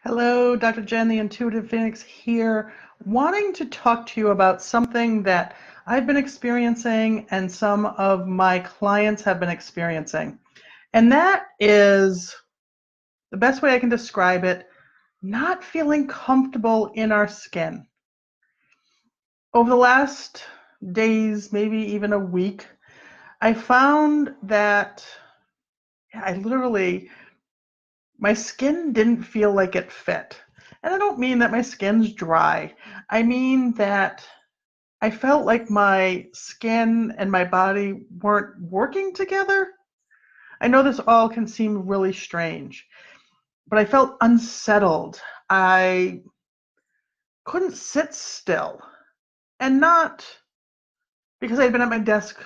Hello, Dr. Jen, the Intuitive Phoenix here, wanting to talk to you about something that I've been experiencing and some of my clients have been experiencing. And that is the best way I can describe it, not feeling comfortable in our skin. Over the last days, maybe even a week, I found that I literally my skin didn't feel like it fit. And I don't mean that my skin's dry. I mean that I felt like my skin and my body weren't working together. I know this all can seem really strange, but I felt unsettled. I couldn't sit still, and not because I'd been at my desk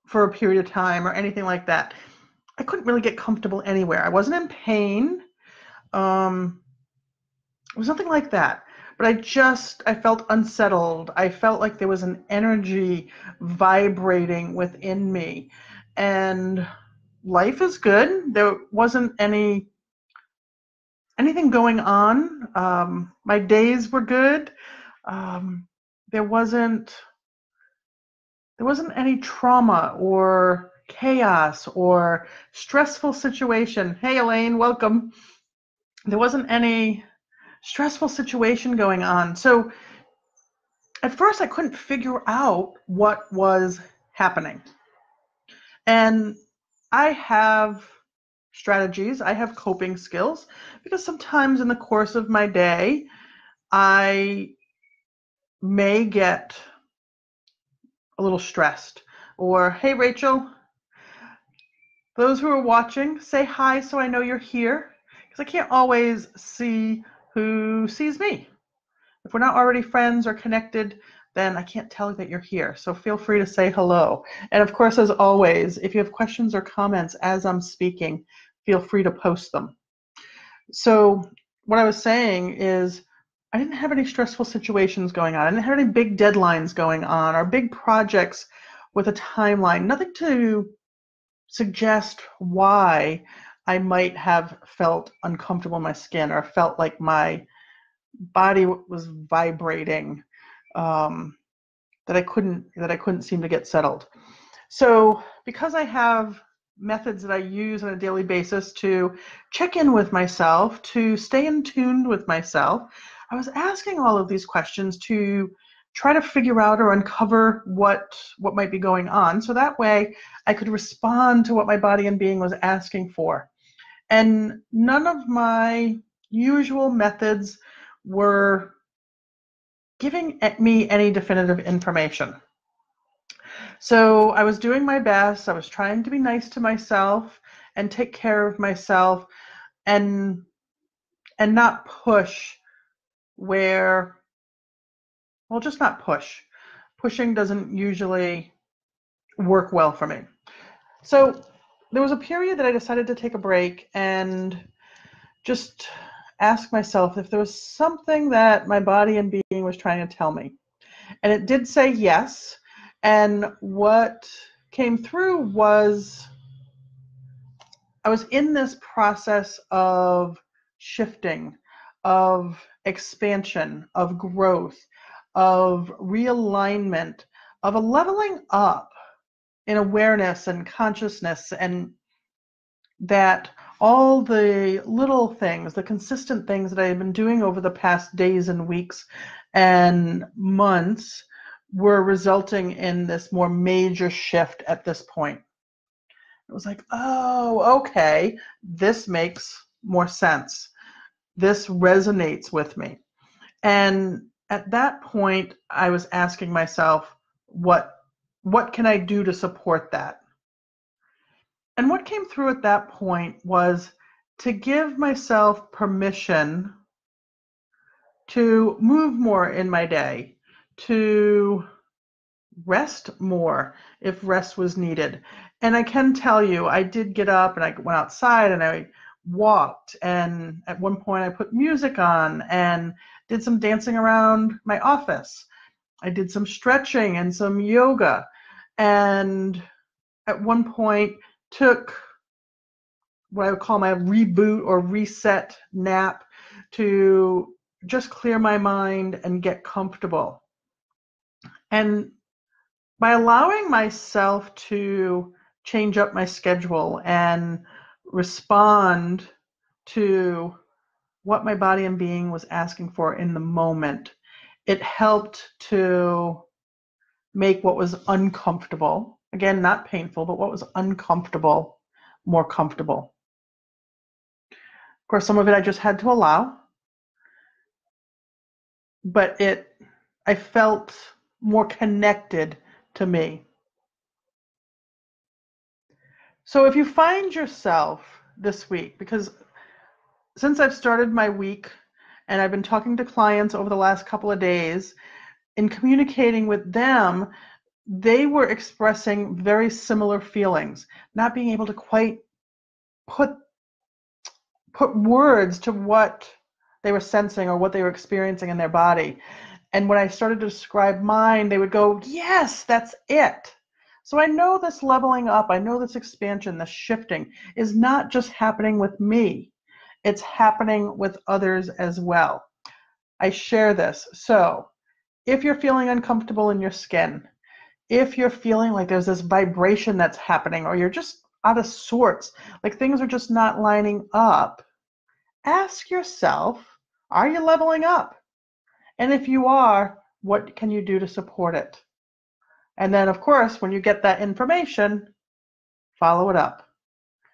for a period of time or anything like that. I couldn't really get comfortable anywhere. I wasn't in pain. Um, It was nothing like that. But I felt unsettled. I felt like there was an energy vibrating within me. And life is good. There wasn't anything going on. My days were good. Um, there wasn't there wasn't any trauma or chaos or stressful situation. Hey Elaine, welcome. There wasn't any stressful situation going on. So at first I couldn't figure out what was happening. And I have strategies, I have coping skills, because sometimes in the course of my day, I may get a little stressed. Or, hey, Rachel, those who are watching, say hi so I know you're here, because I can't always see who sees me. If we're not already friends or connected, then I can't tell that you're here. So feel free to say hello. And of course, as always, if you have questions or comments as I'm speaking, feel free to post them. So what I was saying is I didn't have any stressful situations going on. I didn't have any big deadlines going on or big projects with a timeline. Nothing to suggest why I might have felt uncomfortable in my skin or felt like my body was vibrating, um, that I couldn't seem to get settled. So because I have methods that I use on a daily basis to check in with myself, to stay in tune with myself, I was asking all of these questions to try to figure out or uncover what might be going on, so that way I could respond to what my body and being was asking for. And none of my usual methods were giving me any definitive information. So I was doing my best. I was trying to be nice to myself and take care of myself, and not push where, well, just not push. Pushing doesn't usually work well for me. So there was a period that I decided to take a break and just ask myself if there was something that my body and being was trying to tell me. And it did say yes. And what came through was I was in this process of shifting, of expansion, of growth, of realignment, of a leveling up in awareness and consciousness, and that all the little things, the consistent things that I had been doing over the past days and weeks and months were resulting in this more major shift at this point. It was like, oh, okay, this makes more sense. This resonates with me. And at that point, I was asking myself, what can I do to support that? And what came through at that point was to give myself permission to move more in my day, to rest more if rest was needed. And I can tell you, I did get up and I went outside and I walked. And at one point, I put music on and did some dancing around my office. I did some stretching and some yoga. And at one point, took what I would call my reboot or reset nap to just clear my mind and get comfortable. And by allowing myself to change up my schedule and respond to what my body and being was asking for in the moment, it helped to make what was uncomfortable, again, not painful, but what was uncomfortable, more comfortable. Of course, some of it I just had to allow, but I felt more connected to me. So if you find yourself this week, because since I've started my week and I've been talking to clients over the last couple of days, in communicating with them, they were expressing very similar feelings, not being able to quite put words to what they were sensing or what they were experiencing in their body. And when I started to describe mine, they would go, yes, that's it. So I know this leveling up, I know this expansion, this shifting is not just happening with me. It's happening with others as well. I share this. So if you're feeling uncomfortable in your skin, if you're feeling like there's this vibration that's happening, or you're just out of sorts, like things are just not lining up, ask yourself, are you leveling up? And if you are, what can you do to support it? And then, of course, when you get that information, follow it up.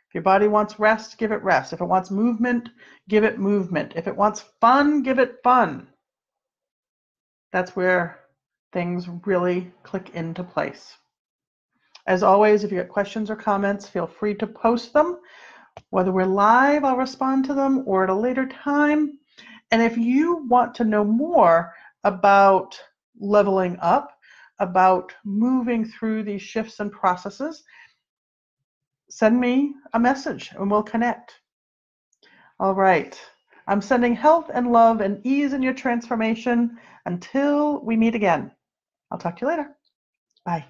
If your body wants rest, give it rest. If it wants movement, give it movement. If it wants fun, give it fun. That's where things really click into place. As always, if you have questions or comments, feel free to post them. Whether we're live, I'll respond to them, or at a later time. And if you want to know more about leveling up, about moving through these shifts and processes, send me a message and we'll connect. All right. I'm sending health and love and ease in your transformation until we meet again. I'll talk to you later. Bye.